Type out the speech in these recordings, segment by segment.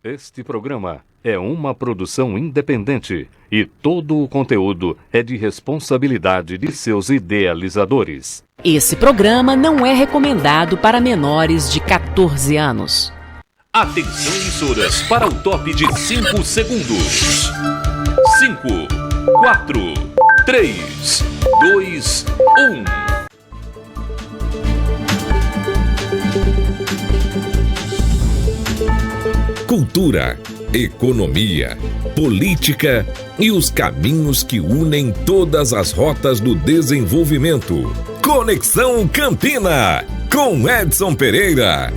Este programa é uma produção independente e todo o conteúdo é de responsabilidade de seus idealizadores. Esse programa não é recomendado para menores de 14 anos. Atenção, emissoras, para o top de 5 segundos. 5, 4, 3, 2, 1. Cultura, economia, política e os caminhos que unem todas as rotas do desenvolvimento. Conexão Campina, com Edson Pereira.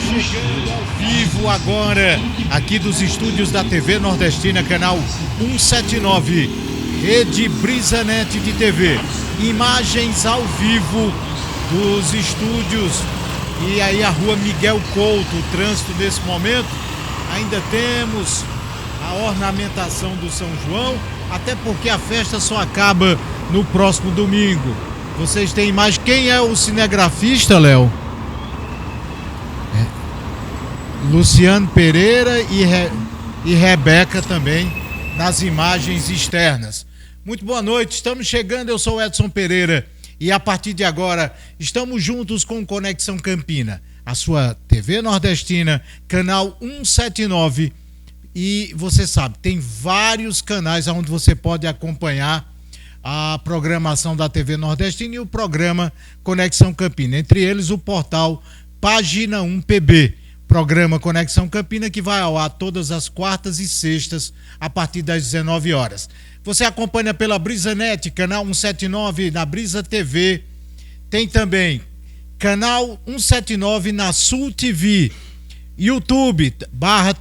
Estamos chegando ao vivo agora, aqui dos estúdios da TV Nordestina, canal 179. Rede BrisaNet de TV, imagens ao vivo dos estúdios e aí a rua Miguel Couto, o trânsito nesse momento, ainda temos a ornamentação do São João, até porque a festa só acaba no próximo domingo. Vocês têm imagem, quem é o cinegrafista, Léo? Luciano Pereira e Rebeca também nas imagens externas. Muito boa noite, estamos chegando, eu sou o Edson Pereira e a partir de agora estamos juntos com Conexão Campina, a sua TV Nordestina, canal 179, e você sabe, tem vários canais onde você pode acompanhar a programação da TV Nordestina e o programa Conexão Campina, entre eles o portal Página 1 PB, programa Conexão Campina, que vai ao ar todas as quartas e sextas a partir das 19 horas. Você acompanha pela BrisaNet, canal 179 na Brisa TV. Tem também canal 179 na Sul TV, YouTube,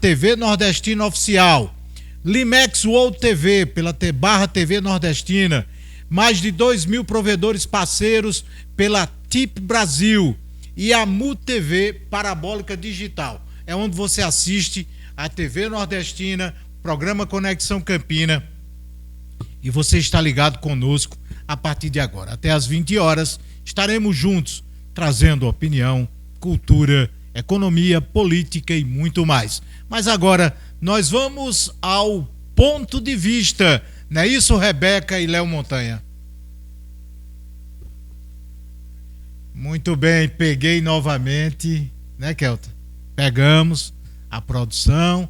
/TV Nordestina Oficial, Limex World TV, pela /TV Nordestina, mais de 2.000 provedores parceiros pela TIP Brasil e a MU TV Parabólica Digital. É onde você assiste a TV Nordestina, programa Conexão Campina, e você está ligado conosco a partir de agora. Até às 20 horas estaremos juntos, trazendo opinião, cultura, economia, política e muito mais. Mas agora nós vamos ao ponto de vista. Não é isso, Rebeca e Léo Montanha? Muito bem, peguei novamente, né, Kelton? Pegamos a produção.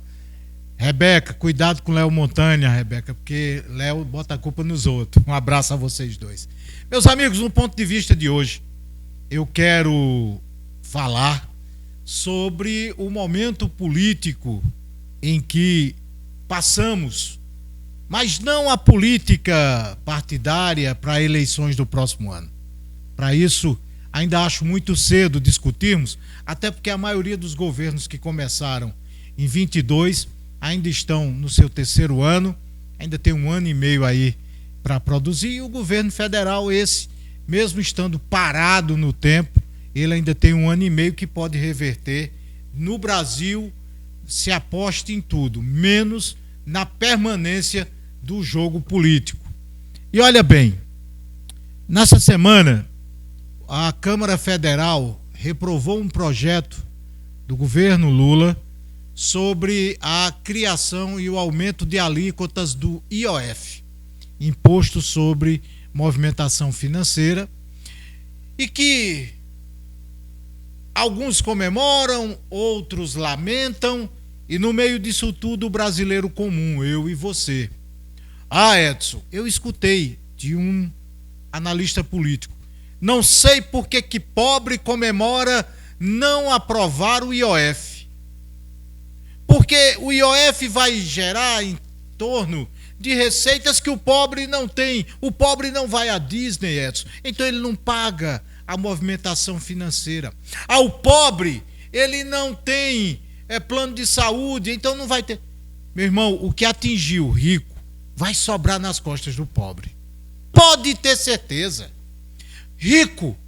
Rebeca, cuidado com Léo Montanha, Rebeca, porque Léo bota a culpa nos outros. Um abraço a vocês dois. Meus amigos, no ponto de vista de hoje, eu quero falar sobre o momento político em que passamos, mas não a política partidária para eleições do próximo ano. Para isso, ainda acho muito cedo discutirmos, até porque a maioria dos governos que começaram em 22 ainda estão no seu terceiro ano, ainda tem 1 ano e meio aí para produzir, e o governo federal, esse, mesmo estando parado no tempo, ele ainda tem 1 ano e meio que pode reverter. No Brasil, se aposta em tudo, menos na permanência do jogo político. E olha bem, nessa semana, a Câmara Federal reprovou um projeto do governo Lula sobre a criação e o aumento de alíquotas do IOF, Imposto sobre Movimentação Financeira, e que alguns comemoram, outros lamentam, e no meio disso tudo o brasileiro comum, eu e você. Edson, eu escutei de um analista político, não sei por que pobre comemora não aprovar o IOF. Porque o IOF vai gerar em torno de receitas que o pobre não tem. O pobre não vai à Disney, Edson, então ele não paga a movimentação financeira. O pobre, ele não tem plano de saúde, então não vai ter. Meu irmão, o que atingiu o rico vai sobrar nas costas do pobre. Pode ter certeza. Rico,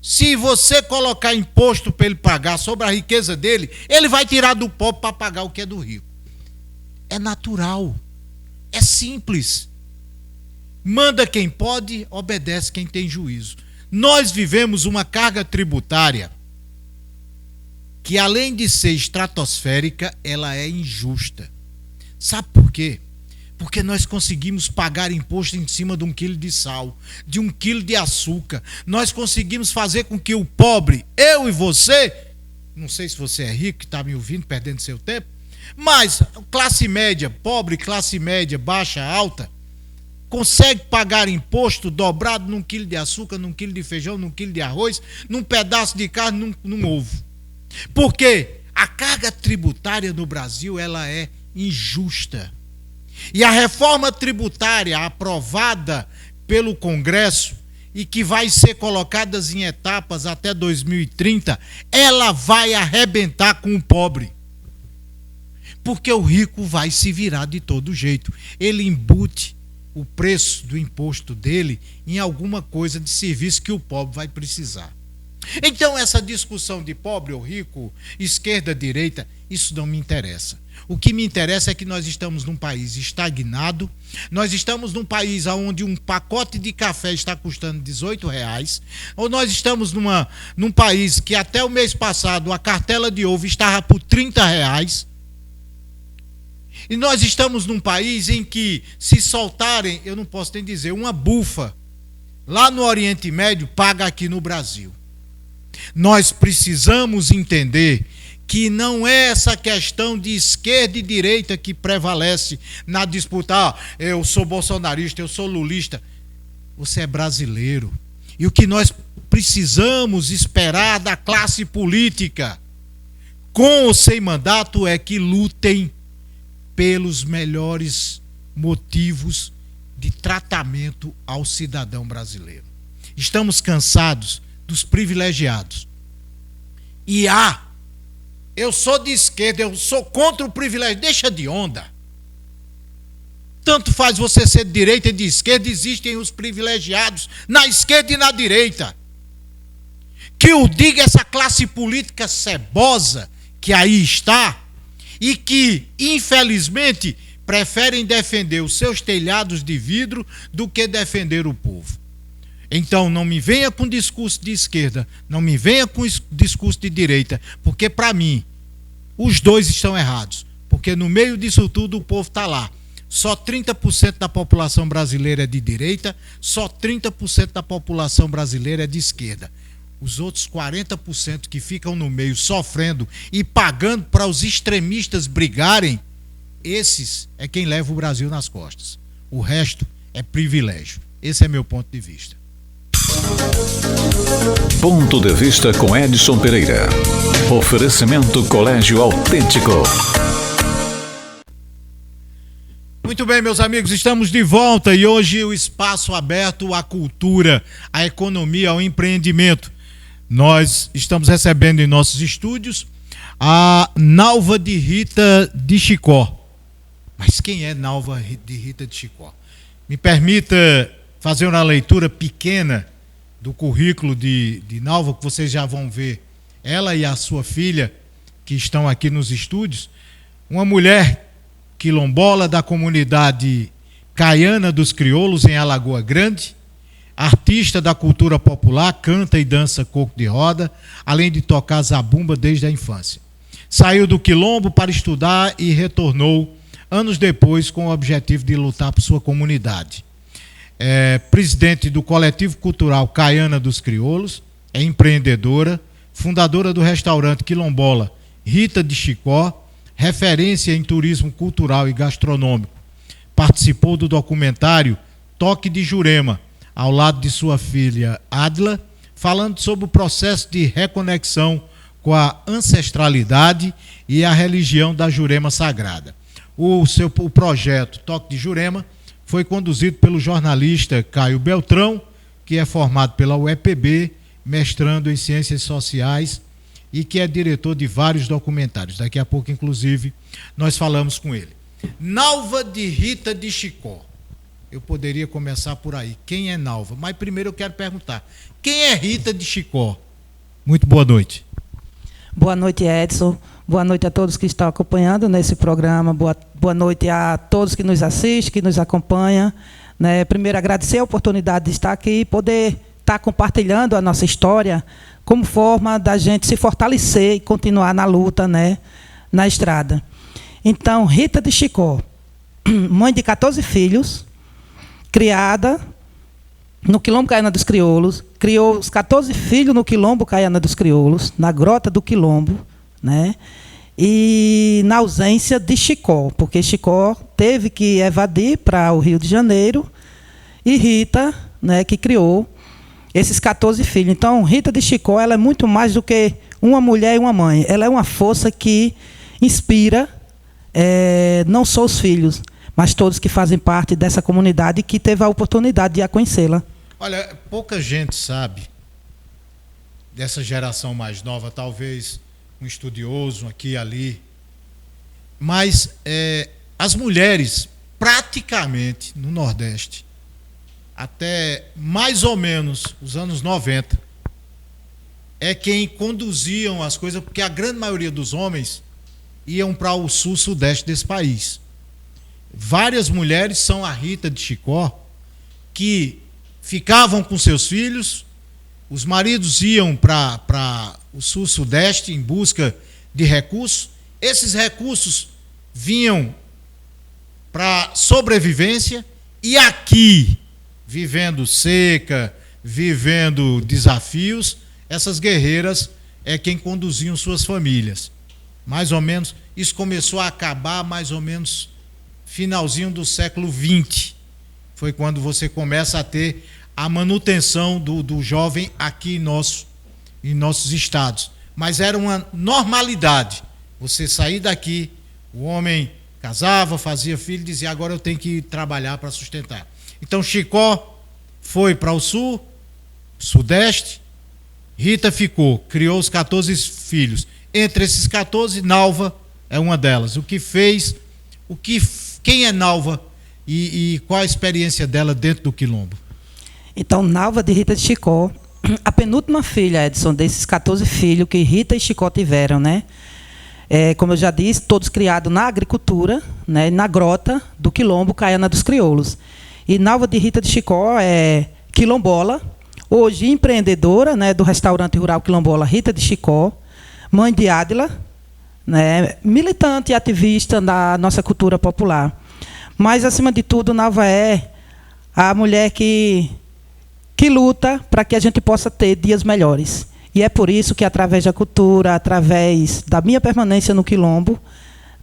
se você colocar imposto para ele pagar sobre a riqueza dele, ele vai tirar do pobre para pagar o que é do rico. É natural, é simples. Manda quem pode, obedece quem tem juízo. Nós vivemos uma carga tributária que, além de ser estratosférica, ela é injusta. Sabe por quê? Porque nós conseguimos pagar imposto em cima de 1 quilo de sal, de 1 quilo de açúcar. Nós conseguimos fazer com que o pobre, eu e você, não sei se você é rico, que está me ouvindo, perdendo seu tempo, mas classe média, pobre, classe média, baixa, alta, consegue pagar imposto dobrado num quilo de açúcar, num quilo de feijão, num quilo de arroz, num pedaço de carne, num ovo. Porque a carga tributária no Brasil, ela é injusta. E a reforma tributária aprovada pelo Congresso e que vai ser colocada em etapas até 2030, ela vai arrebentar com o pobre. Porque o rico vai se virar de todo jeito. Ele embute o preço do imposto dele em alguma coisa de serviço que o pobre vai precisar. Então, essa discussão de pobre ou rico, esquerda, direita, isso não me interessa. O que me interessa é que nós estamos num país estagnado, nós estamos num país onde um pacote de café está custando R$18, ou nós estamos num país que até o mês passado a cartela de ovo estava por R$30, e nós estamos num país em que, se soltarem, eu não posso nem dizer, uma bufa lá no Oriente Médio, paga aqui no Brasil. Nós precisamos entender que não é essa questão de esquerda e direita que prevalece na disputa. Eu sou bolsonarista, eu sou lulista. Você é brasileiro. E o que nós precisamos esperar da classe política, com ou sem mandato, é que lutem pelos melhores motivos de tratamento ao cidadão brasileiro. Estamos cansados dos privilegiados. E eu sou de esquerda, eu sou contra o privilégio. Deixa de onda. Tanto faz você ser de direita e de esquerda, existem os privilegiados na esquerda e na direita. Que o diga essa classe política cebosa que aí está e que, infelizmente, preferem defender os seus telhados de vidro do que defender o povo. Então, não me venha com discurso de esquerda, não me venha com discurso de direita, porque, para mim, os dois estão errados. Porque no meio disso tudo o povo está lá. Só 30% da população brasileira é de direita, só 30% da população brasileira é de esquerda. Os outros 40% que ficam no meio sofrendo e pagando para os extremistas brigarem, esses é quem leva o Brasil nas costas. O resto é privilégio. Esse é meu ponto de vista. Ponto de vista com Edson Pereira. Oferecimento Colégio Autêntico. Muito bem, meus amigos, estamos de volta e hoje o espaço aberto à cultura, à economia, ao empreendimento. Nós estamos recebendo em nossos estúdios a Nalva de Rita de Chicó. Mas quem é Nalva de Rita de Chicó? Me permita fazer uma leitura pequena do currículo de Nalva, que vocês já vão ver ela e a sua filha, que estão aqui nos estúdios. Uma mulher quilombola da comunidade caiana dos crioulos, em Alagoa Grande, artista da cultura popular, canta e dança coco de roda, além de tocar zabumba desde a infância. Saiu do quilombo para estudar e retornou anos depois com o objetivo de lutar por sua comunidade. É presidente do Coletivo Cultural Caiana dos Crioulos, é empreendedora, fundadora do restaurante quilombola Rita de Chicó, referência em turismo cultural e gastronômico. Participou do documentário Toque de Jurema, ao lado de sua filha Adla, falando sobre o processo de reconexão com a ancestralidade e a religião da Jurema Sagrada. O projeto Toque de Jurema foi conduzido pelo jornalista Caio Beltrão, que é formado pela UEPB, mestrando em Ciências Sociais e que é diretor de vários documentários. Daqui a pouco, inclusive, nós falamos com ele. Nalva de Rita de Chicó. Eu poderia começar por aí. Quem é Nalva? Mas primeiro eu quero perguntar, quem é Rita de Chicó? Muito boa noite. Boa noite, Edson. Boa noite a todos que estão acompanhando nesse programa. Boa noite a todos que nos assistem, que nos acompanham né? Primeiro, agradecer a oportunidade de estar aqui e poder estar compartilhando a nossa história como forma da gente se fortalecer e continuar na luta, né? Na estrada. Então, Rita de Chicó, mãe de 14 filhos, criada no Quilombo Caiana dos Crioulos, criou os 14 filhos no Quilombo Caiana dos Crioulos, na Grota do Quilombo, né? E na ausência de Chicó, porque Chicó teve que evadir para o Rio de Janeiro, e Rita, né, que criou esses 14 filhos. Então, Rita de Chicó, ela é muito mais do que uma mulher e uma mãe. Ela é uma força que inspira não só os filhos, mas todos que fazem parte dessa comunidade e que teve a oportunidade de a conhecê-la. Olha, pouca gente sabe dessa geração mais nova, talvez um estudioso aqui e ali, mas as mulheres, praticamente, no Nordeste, até mais ou menos os anos 90, é quem conduziam as coisas, porque a grande maioria dos homens iam para o sul-sudeste desse país. Várias mulheres são a Rita de Chicó, que ficavam com seus filhos, os maridos iam para o sul-sudeste em busca de recursos, esses recursos vinham para sobrevivência, e aqui, vivendo seca, vivendo desafios, essas guerreiras é quem conduziam suas famílias. Mais ou menos, isso começou a acabar mais ou menos finalzinho do século XX. Foi quando você começa a ter a manutenção do jovem aqui em nossos estados. Mas era uma normalidade. Você sair daqui, o homem casava, fazia filho, dizia, agora eu tenho que trabalhar para sustentar. Então Chicó foi para o sul, sudeste, Rita ficou, criou os 14 filhos. Entre esses 14, Nalva é uma delas. Quem é Nalva e qual a experiência dela dentro do Quilombo? Então, Nalva de Rita de Chicó, a penúltima filha, Edson, desses 14 filhos que Rita e Chicó tiveram, né? Como eu já disse, todos criados na agricultura, né? Na grota do Quilombo Caiana dos Crioulos. E Nalva de Rita de Chicó é quilombola, hoje empreendedora, né? Do restaurante rural quilombola Rita de Chicó, mãe de Ádila, né? Militante e ativista da nossa cultura popular. Mas, acima de tudo, Nalva é a mulher que luta para que a gente possa ter dias melhores. E é por isso que, através da cultura, através da minha permanência no Quilombo,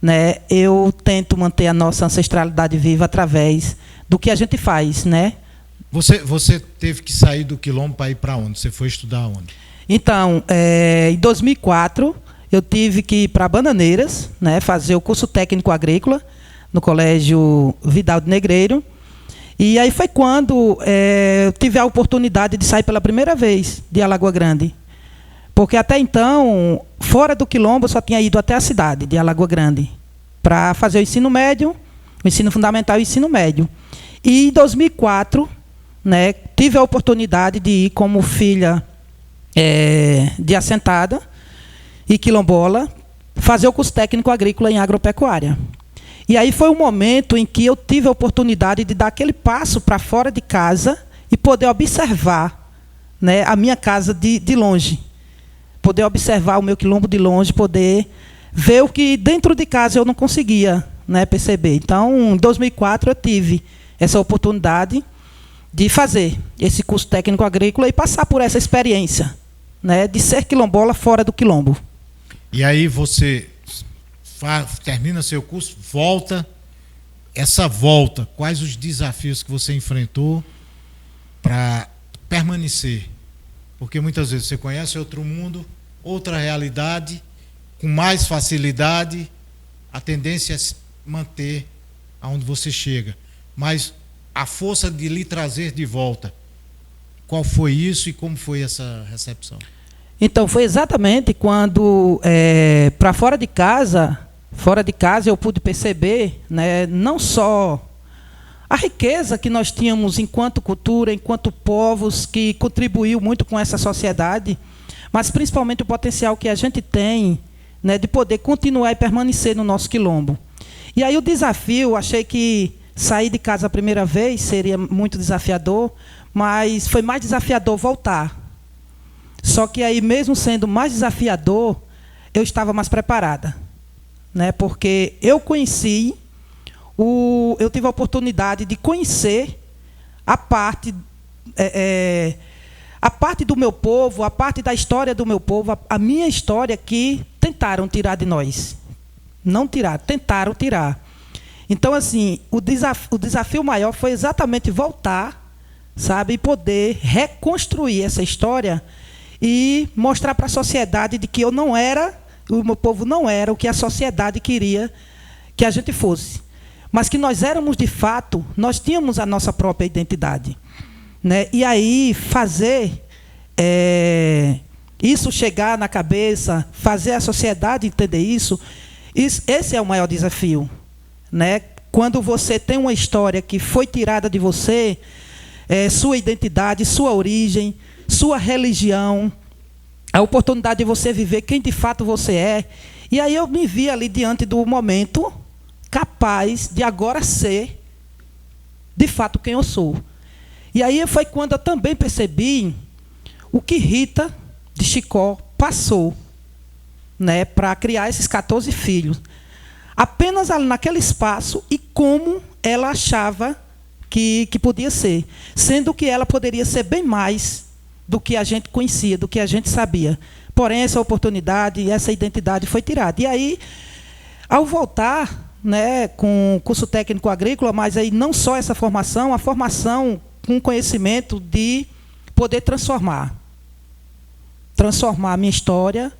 né, eu tento manter a nossa ancestralidade viva através do que a gente faz, né? Você teve que sair do Quilombo para ir para onde? Você foi estudar onde? Então, em 2004, eu tive que ir para Bananeiras, né, fazer o curso técnico agrícola no Colégio Vidal de Negreiro. E aí foi quando eu tive a oportunidade de sair pela primeira vez de Alagoa Grande. Porque até então, fora do Quilombo, eu só tinha ido até a cidade de Alagoa Grande para fazer o ensino médio, o ensino fundamental e o ensino médio. E em 2004, né, tive a oportunidade de ir como filha de assentada e quilombola, fazer o curso técnico agrícola em agropecuária. E aí foi um momento em que eu tive a oportunidade de dar aquele passo para fora de casa e poder observar, né, a minha casa de longe. Poder observar o meu quilombo de longe, poder ver o que dentro de casa eu não conseguia, né, perceber. Então, em 2004, eu tive essa oportunidade de fazer esse curso técnico agrícola e passar por essa experiência, né, de ser quilombola fora do Quilombo. E aí você termina seu curso, volta. Essa volta, quais os desafios que você enfrentou para permanecer? Porque muitas vezes você conhece outro mundo, outra realidade, com mais facilidade, a tendência é se manter aonde você chega. Mas a força de lhe trazer de volta, qual foi isso e como foi essa recepção? Então, foi exatamente quando, para fora de casa eu pude perceber, né, não só a riqueza que nós tínhamos enquanto cultura, enquanto povos, que contribuiu muito com essa sociedade, mas principalmente o potencial que a gente tem, né, de poder continuar e permanecer no nosso quilombo. E aí o desafio, achei que sair de casa a primeira vez seria muito desafiador, mas foi mais desafiador voltar. Só que aí, mesmo sendo mais desafiador, eu estava mais preparada, né? Porque eu tive a oportunidade de conhecer a parte do meu povo, a parte da história do meu povo, a minha história que tentaram tirar de nós. Não tirar, tentaram tirar. Então, assim, o desafio maior foi exatamente voltar, sabe, e poder reconstruir essa história e mostrar para a sociedade de que o meu povo não era o que a sociedade queria que a gente fosse. Mas que nós éramos, de fato, nós tínhamos a nossa própria identidade, né? E aí, fazer isso chegar na cabeça, fazer a sociedade entender isso, esse é o maior desafio, né? Quando você tem uma história que foi tirada de você, sua identidade, sua origem, sua religião, a oportunidade de você viver quem de fato você é. E aí eu me vi ali diante do momento capaz de agora ser de fato quem eu sou. E aí foi quando eu também percebi o que Rita de Chicó passou, né, para criar esses 14 filhos. Apenas ali naquele espaço, e como ela achava que podia ser. Sendo que ela poderia ser bem mais do que a gente conhecia, do que a gente sabia. Porém, essa oportunidade, essa identidade foi tirada. E aí, ao voltar, né, com o curso técnico agrícola, mas aí não só essa formação, a formação com conhecimento de poder transformar a minha história,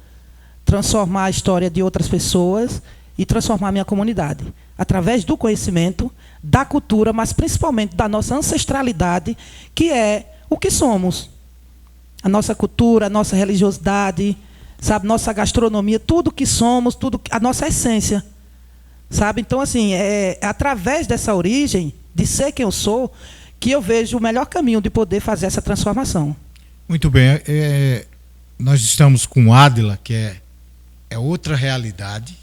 transformar a história de outras pessoas e transformar a minha comunidade. Através do conhecimento, da cultura, mas principalmente da nossa ancestralidade, que é o que somos. A nossa cultura, a nossa religiosidade, sabe, nossa gastronomia, tudo que somos, a nossa essência. Sabe? Então, assim, é através dessa origem, de ser quem eu sou, que eu vejo o melhor caminho de poder fazer essa transformação. Muito bem. Nós estamos com Adila, que é outra realidade.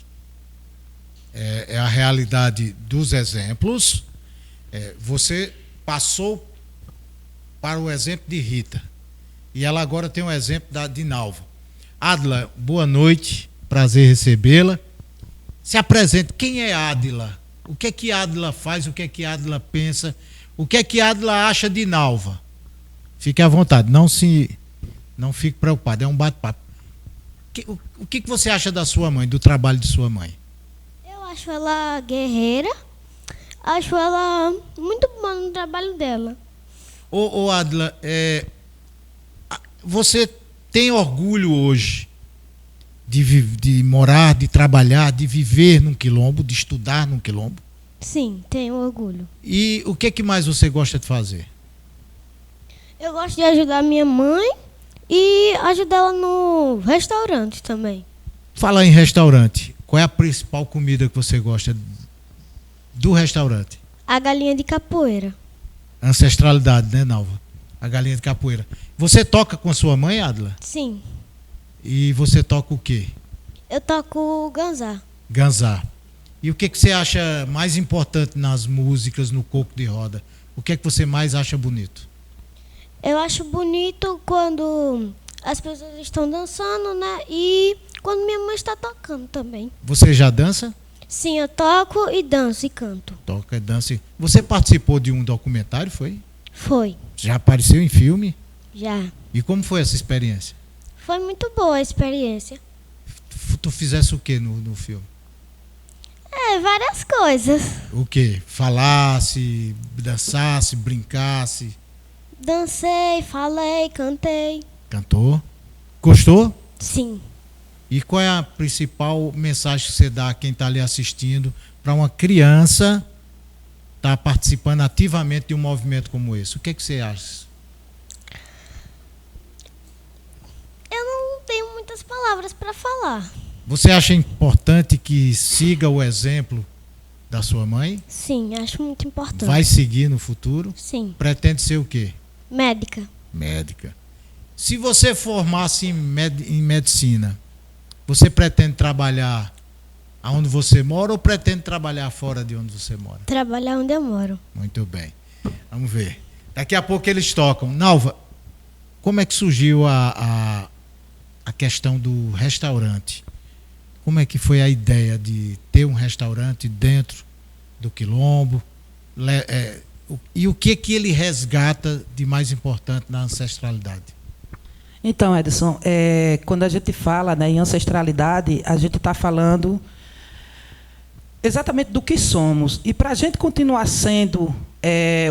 É a realidade dos exemplos. Você passou para o exemplo de Rita. E ela agora tem um exemplo de Nalva. Adila, boa noite. Prazer recebê-la. Se apresente. Quem é Adila? O que é que Adila faz? O que é que Adila pensa? O que é que Adila acha de Nalva? Fique à vontade. Não fique preocupado. É um bate-papo. O que você acha da sua mãe, do trabalho de sua mãe? Eu acho ela guerreira. Acho ela muito boa no trabalho dela. Ô Adila, você tem orgulho hoje de morar, de trabalhar, de viver num quilombo, de estudar num quilombo? Sim, tenho orgulho. E o que mais você gosta de fazer? Eu gosto de ajudar minha mãe e ajudar ela no restaurante também. Fala em restaurante. Qual é a principal comida que você gosta do restaurante? A galinha de capoeira. Ancestralidade, né, Nalva? A galinha de capoeira. Você toca com a sua mãe, Adila? Sim. E você toca o quê? Eu toco ganzá. Ganzá. E o que você acha mais importante nas músicas, no coco de roda? O que você mais acha bonito? Eu acho bonito quando as pessoas estão dançando, né? E quando minha mãe está tocando também. Você já dança? Sim, eu toco e danço e canto. Toca e dança. Você participou de um documentário, foi? Foi. Já apareceu em filme? Já. E como foi essa experiência? Foi muito boa a experiência. Tu fizesse o que no filme? Várias coisas. O quê? Falasse, dançasse, brincasse? Dancei, falei, cantei. Cantou? Gostou? Sim. E qual é a principal mensagem que você dá a quem está ali assistindo para uma criança estar participando ativamente de um movimento como esse? O que você acha? Eu não tenho muitas palavras para falar. Você acha importante que siga o exemplo da sua mãe? Sim, acho muito importante. Vai seguir no futuro? Sim. Pretende ser o quê? Médica. Médica. Se você formasse em medicina, você pretende trabalhar aonde você mora ou pretende trabalhar fora de onde você mora? Trabalhar onde eu moro. Muito bem. Vamos ver. Daqui a pouco eles tocam. Nalva, como é que surgiu a questão do restaurante? Como é que foi a ideia de ter um restaurante dentro do Quilombo? E o que ele resgata de mais importante na ancestralidade? Então, Edson, quando a gente fala, né, em ancestralidade, a gente está falando exatamente do que somos. E para a gente continuar sendo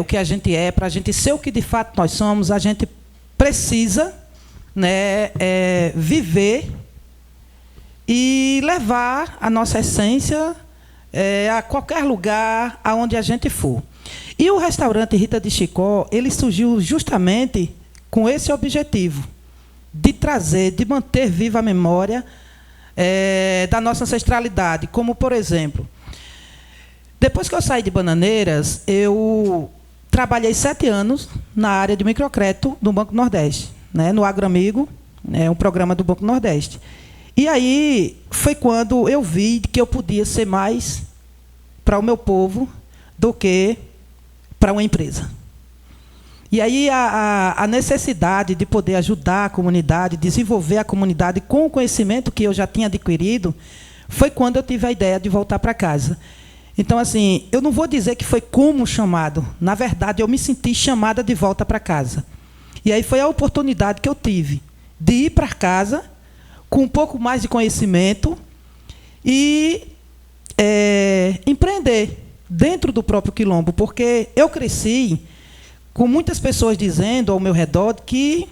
o que a gente é, para a gente ser o que de fato nós somos, a gente precisa, né, viver e levar a nossa essência a qualquer lugar aonde a gente for. E o restaurante Rita de Chicó, ele surgiu justamente com esse objetivo, de trazer, de manter viva a memória da nossa ancestralidade. Como, por exemplo, depois que eu saí de Bananeiras, eu trabalhei 7 anos na área de microcrédito do Banco Nordeste, né, no AgroAmigo, um programa do Banco Nordeste. E aí foi quando eu vi que eu podia ser mais para o meu povo do que para uma empresa. E aí a necessidade de poder ajudar a comunidade, desenvolver a comunidade com o conhecimento que eu já tinha adquirido, foi quando eu tive a ideia de voltar para casa. Então, assim, eu não vou dizer que foi como chamado. Na verdade, eu me senti chamada de volta para casa. E aí foi a oportunidade que eu tive de ir para casa com um pouco mais de conhecimento e empreender dentro do próprio Quilombo, porque eu cresci com muitas pessoas dizendo ao meu redor que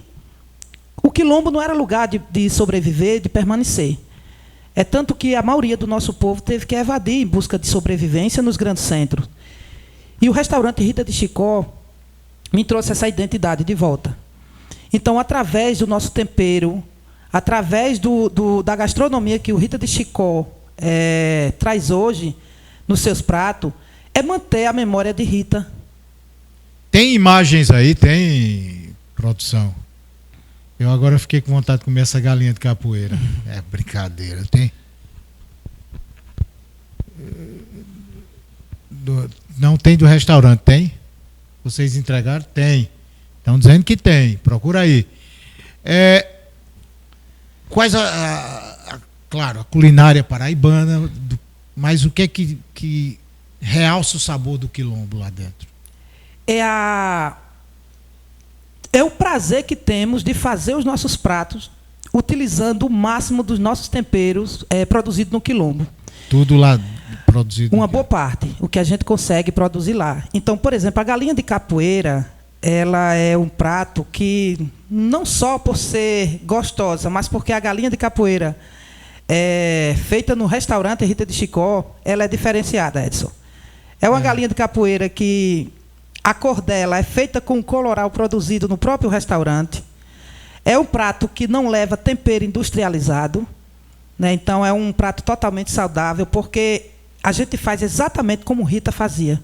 o Quilombo não era lugar de sobreviver, de permanecer. É tanto que a maioria do nosso povo teve que evadir em busca de sobrevivência nos grandes centros. E o restaurante Rita de Chicó me trouxe essa identidade de volta. Então, através do nosso tempero, através da gastronomia que o Rita de Chicó traz hoje nos seus pratos, é manter a memória de Rita. Tem imagens aí, tem, produção? Eu agora fiquei com vontade de comer essa galinha de capoeira. É brincadeira. Tem? Não tem do restaurante, tem? Vocês entregaram? Tem. Estão dizendo que tem. Procura aí. Quais claro, a culinária paraibana, mas o que é que realça o sabor do Quilombo lá dentro? É o prazer que temos de fazer os nossos pratos utilizando o máximo dos nossos temperos produzidos no Quilombo. Tudo lá produzido? Uma boa parte, o que a gente consegue produzir lá. Então, por exemplo, a galinha de capoeira, ela é um prato que, não só por ser gostosa, mas porque a galinha de capoeira feita no restaurante Rita de Chicó, ela é diferenciada, Edson. É uma galinha de capoeira que a cor dela é feita com coloral produzido no próprio restaurante. É um prato que não leva tempero industrializado, né? Então, é um prato totalmente saudável, porque a gente faz exatamente como Rita fazia.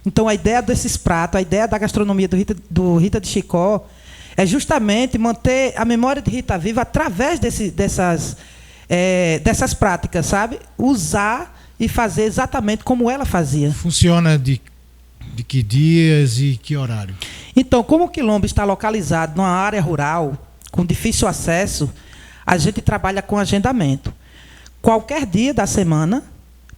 Então, a ideia desses pratos, a ideia da gastronomia do Rita de Chicó, é justamente manter a memória de Rita viva através dessas práticas, sabe? Usar e fazer exatamente como ela fazia. Funciona de que dias e que horário? Então, como o Quilombo está localizado numa área rural, com difícil acesso, a gente trabalha com agendamento. Qualquer dia da semana,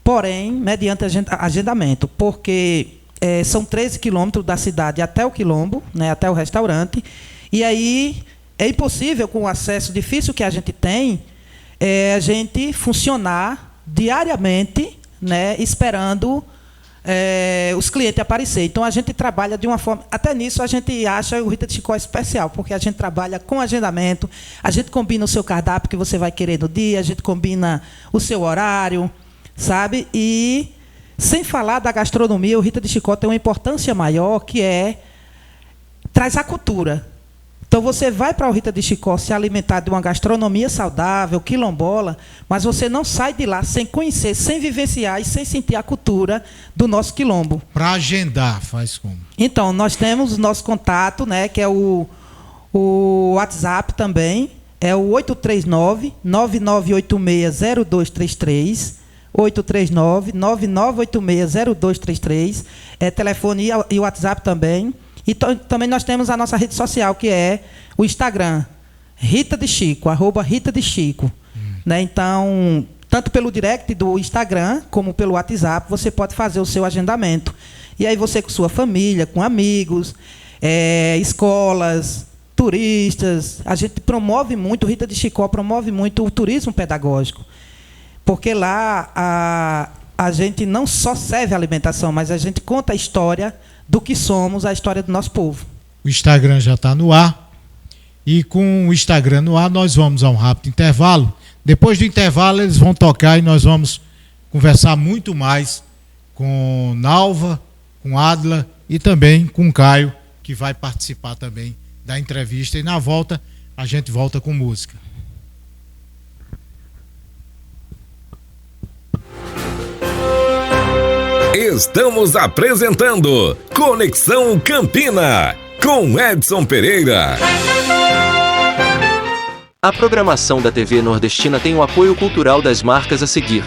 porém, mediante agendamento, porque são 13 quilômetros da cidade até o Quilombo, né, até o restaurante, e aí é impossível, com o acesso difícil que a gente tem, a gente funcionar diariamente, né, esperando os clientes aparecerem. Então, a gente trabalha de uma forma... Até nisso, a gente acha o Rita de Chicó especial, porque a gente trabalha com agendamento, a gente combina o seu cardápio que você vai querer no dia, a gente combina o seu horário, sabe? E, sem falar da gastronomia, o Rita de Chicó tem uma importância maior, que traz a cultura. Então, você vai para o Rita de Chicó se alimentar de uma gastronomia saudável, quilombola, mas você não sai de lá sem conhecer, sem vivenciar e sem sentir a cultura do nosso quilombo. Para agendar, faz como? Então, nós temos o nosso contato, né, que é o WhatsApp também, é o 839-9986-0233. 839-9986-0233, telefone e o WhatsApp também. E também nós temos a nossa rede social, que é o Instagram, Rita de Chico, @Rita de Chico. Né? Então, tanto pelo direct do Instagram, como pelo WhatsApp, você pode fazer o seu agendamento. E aí você com sua família, com amigos, escolas, turistas, a gente promove muito, o Rita de Chicó promove muito o turismo pedagógico. Porque lá a gente não só serve a alimentação, mas a gente conta a história do que somos, a história do nosso povo. O Instagram já está no ar. E com o Instagram no ar, nós vamos a um rápido intervalo. Depois do intervalo, eles vão tocar e nós vamos conversar muito mais com Nalva, com Adla e também com Caio, que vai participar também da entrevista. E na volta, a gente volta com música. Estamos apresentando Conexão Campina, com Edson Pereira. A programação da TV Nordestina tem o apoio cultural das marcas a seguir.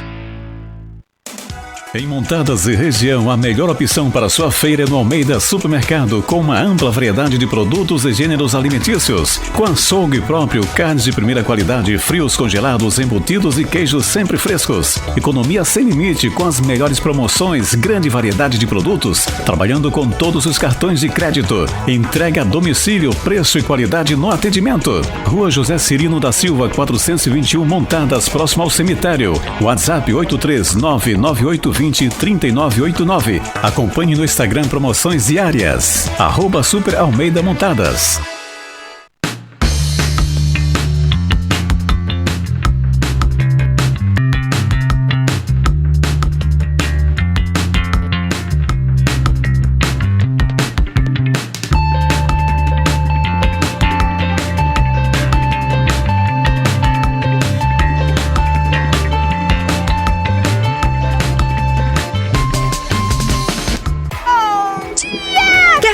Em Montadas e região, a melhor opção para sua feira é no Almeida Supermercado, com uma ampla variedade de produtos e gêneros alimentícios. Com açougue próprio, carnes de primeira qualidade, frios congelados, embutidos e queijos sempre frescos. Economia sem limite, com as melhores promoções, grande variedade de produtos, trabalhando com todos os cartões de crédito. Entrega a domicílio, preço e qualidade no atendimento. Rua José Cirino da Silva, 421, Montadas, próximo ao cemitério. WhatsApp 83988203989. Acompanhe no Instagram promoções diárias. @Super Almeida Montadas.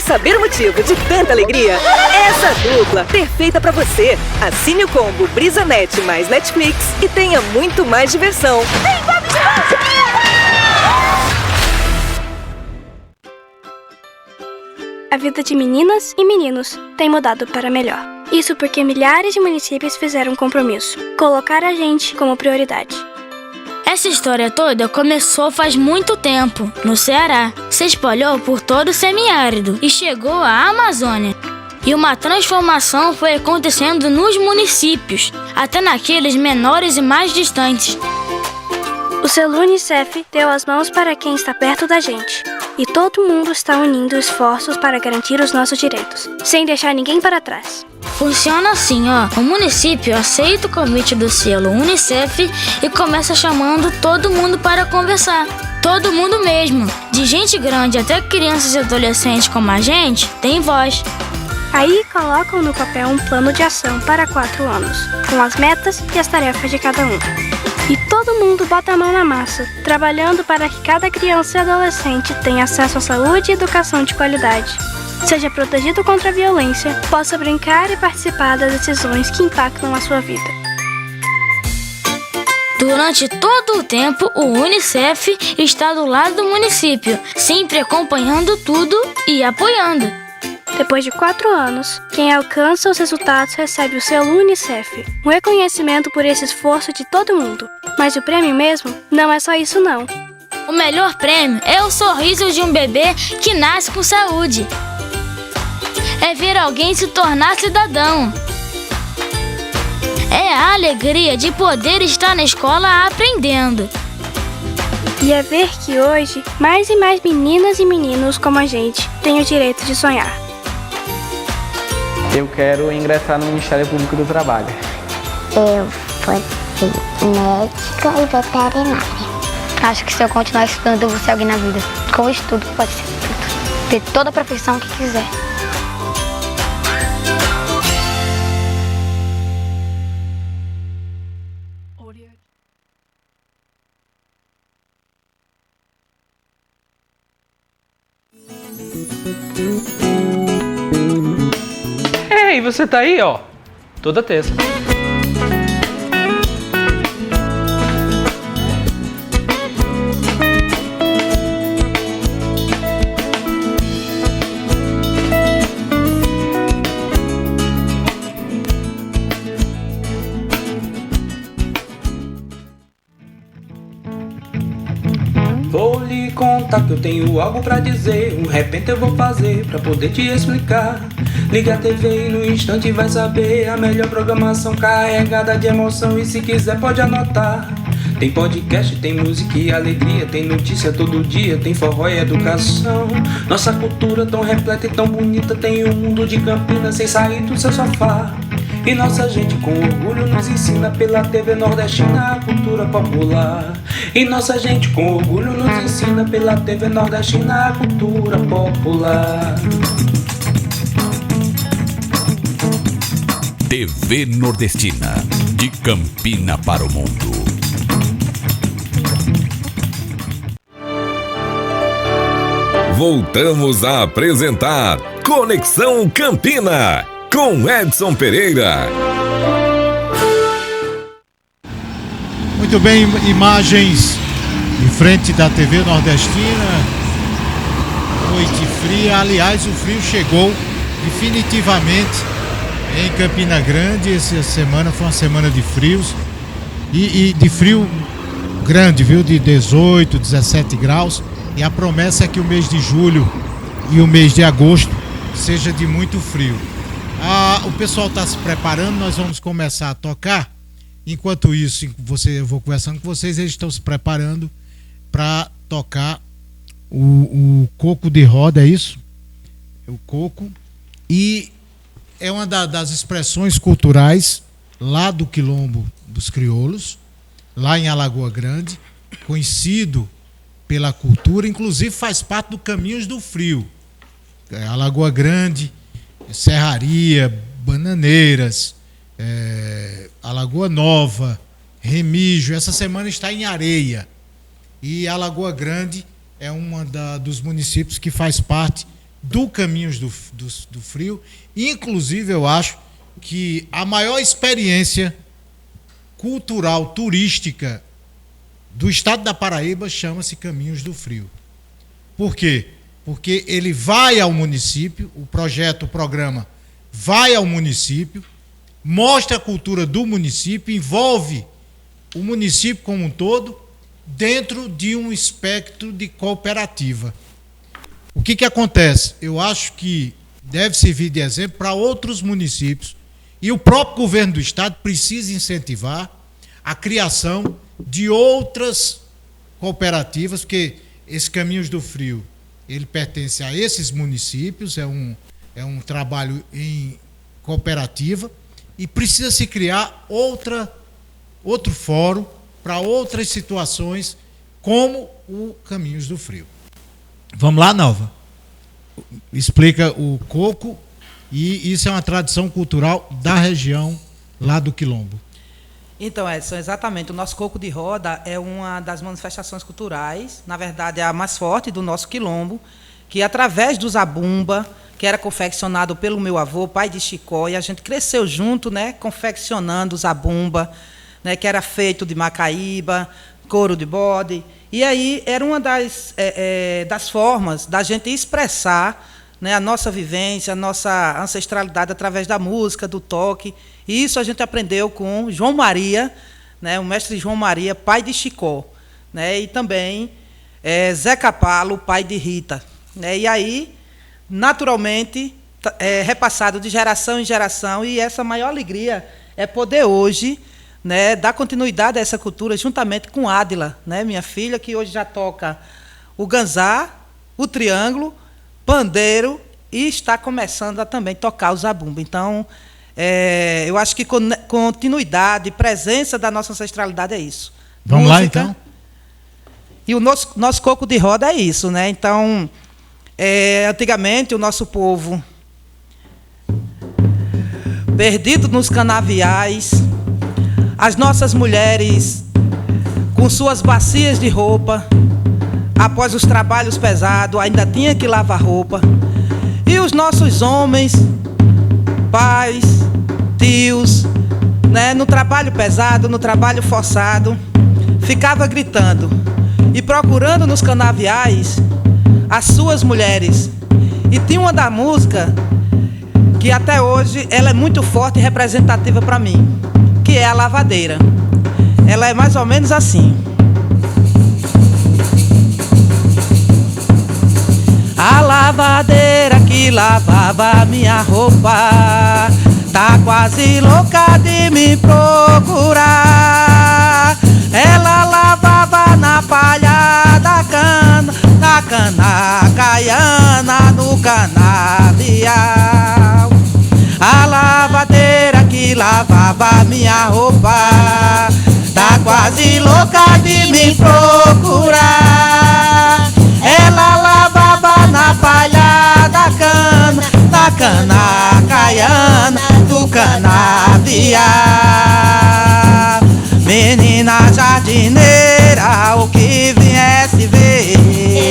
Saber o motivo de tanta alegria? Essa dupla perfeita pra você. Assine o combo BrisaNet mais Netflix e tenha muito mais diversão. A vida de meninas e meninos tem mudado para melhor. Isso porque milhares de municípios fizeram um compromisso: colocar a gente como prioridade. Essa história toda começou faz muito tempo, no Ceará. Se espalhou por todo o semiárido e chegou à Amazônia. E uma transformação foi acontecendo nos municípios, até naqueles menores e mais distantes. O selo Unicef deu as mãos para quem está perto da gente. E todo mundo está unindo esforços para garantir os nossos direitos, sem deixar ninguém para trás. Funciona assim, ó. O município aceita o convite do selo Unicef e começa chamando todo mundo para conversar. Todo mundo mesmo. De gente grande até crianças e adolescentes como a gente, tem voz. Aí colocam no papel um plano de ação para 4 anos, com as metas e as tarefas de cada um. E todo mundo bota a mão na massa, trabalhando para que cada criança e adolescente tenha acesso à saúde e educação de qualidade. Seja protegido contra a violência, possa brincar e participar das decisões que impactam a sua vida. Durante todo o tempo, o Unicef está do lado do município, sempre acompanhando tudo e apoiando. Depois de 4 anos, quem alcança os resultados recebe o selo Unicef, um reconhecimento por esse esforço de todo mundo. Mas o prêmio mesmo não é só isso não. O melhor prêmio é o sorriso de um bebê que nasce com saúde. É ver alguém se tornar cidadão. É a alegria de poder estar na escola aprendendo. E é ver que hoje, mais e mais meninas e meninos como a gente têm o direito de sonhar. Eu quero ingressar no Ministério Público do Trabalho. Eu vou ser médica e veterinária. Acho que se eu continuar estudando, eu vou ser alguém na vida. Com o estudo, pode ser tudo. Ter toda a profissão que quiser. Ei, você tá aí, ó, toda terça. escuta que eu tenho algo pra dizer. Um repente eu vou fazer pra poder te explicar. Liga a TV e no instante vai saber a melhor programação carregada de emoção. E se quiser pode anotar. Tem podcast, tem música e alegria, tem notícia todo dia, tem forró e educação. Nossa cultura tão repleta e tão bonita, tem um mundo de Campinas sem sair do seu sofá. E nossa gente com orgulho nos ensina pela TV nordestina a cultura popular. E nossa gente com orgulho nos ensina pela TV nordestina a cultura popular. TV Nordestina, de Campina para o mundo. Voltamos a apresentar Conexão Campina, com Edson Pereira. Muito bem, imagens em frente da TV Nordestina. Noite fria, aliás, o frio chegou definitivamente em Campina Grande. Essa semana foi uma semana de frios e de frio grande, viu? De 18, 17 graus. E a promessa é que o mês de julho e o mês de agosto seja de muito frio. O pessoal está se preparando, nós vamos começar a tocar. Enquanto isso, eu vou conversando com vocês, eles estão se preparando para tocar o coco de roda, é isso? O coco. E é uma das expressões culturais lá do Quilombo dos Crioulos, lá em Alagoa Grande, conhecido pela cultura, inclusive faz parte do Caminhos do Frio. Alagoa Grande, Serraria, Bananeiras, Alagoa Nova, Remígio, essa semana está em Areia. E Alagoa Grande é dos municípios que faz parte do Caminhos do Frio. Inclusive, eu acho que a maior experiência cultural, turística do estado da Paraíba chama-se Caminhos do Frio. Por quê? Porque ele vai ao município, o programa vai ao município, mostra a cultura do município, envolve o município como um todo dentro de um espectro de cooperativa. O que acontece? Eu acho que deve servir de exemplo para outros municípios e o próprio governo do estado precisa incentivar a criação de outras cooperativas, porque esse Caminhos do Frio, ele pertence a esses municípios, é um trabalho em cooperativa e precisa se criar outro fórum para outras situações como o Caminhos do Frio. Vamos lá, Nova? Explica o coco, e isso é uma tradição cultural da região lá do Quilombo. Então, Edson, exatamente. O nosso coco de roda é uma das manifestações culturais, na verdade, é a mais forte do nosso quilombo, que através do zabumba, que era confeccionado pelo meu avô, pai de Chicó, e a gente cresceu junto, né, confeccionando o zabumba, né, que era feito de macaíba, couro de bode. E aí era uma das formas da gente expressar, né, a nossa vivência, a nossa ancestralidade através da música, do toque. E isso a gente aprendeu com João Maria, né, o mestre João Maria, pai de Chicó, né, e também Zé Capalo, pai de Rita. Né, e aí, naturalmente, repassado de geração em geração, e essa maior alegria é poder hoje, né, dar continuidade a essa cultura juntamente com Ádila, né, minha filha, que hoje já toca o ganzá, o triângulo, pandeiro, e está começando a também tocar o zabumba. Então, eu acho que continuidade, presença da nossa ancestralidade é isso. Vamos música, lá, então? E o nosso coco de roda é isso, né? Então, antigamente, o nosso povo, perdido nos canaviais, as nossas mulheres com suas bacias de roupa, após os trabalhos pesados, ainda tinha que lavar roupa. E os nossos homens, pais, tios, né, no trabalho pesado, no trabalho forçado, ficava gritando e procurando nos canaviais as suas mulheres. E tinha uma da música que até hoje ela é muito forte e representativa para mim, que é a lavadeira. Ela é mais ou menos assim. A lavadeira que lavava minha roupa tá quase louca de me procurar. Ela lavava na palha da cana, na cana caiana, no canavial. A lavadeira que lavava minha roupa tá quase louca de me procurar. Ela lavava na palha da cana, na cana caiana, do canavial. Menina jardineira, o que viesse ver,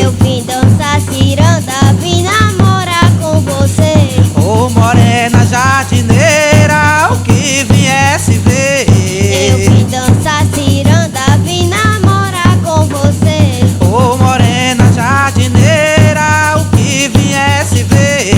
eu vim dançar ciranda, vim namorar com você. Ô morena jardineira, o que viesse ver, eu vim dançar ciranda, vim namorar com você. Ô morena jardineira, o que viesse ver,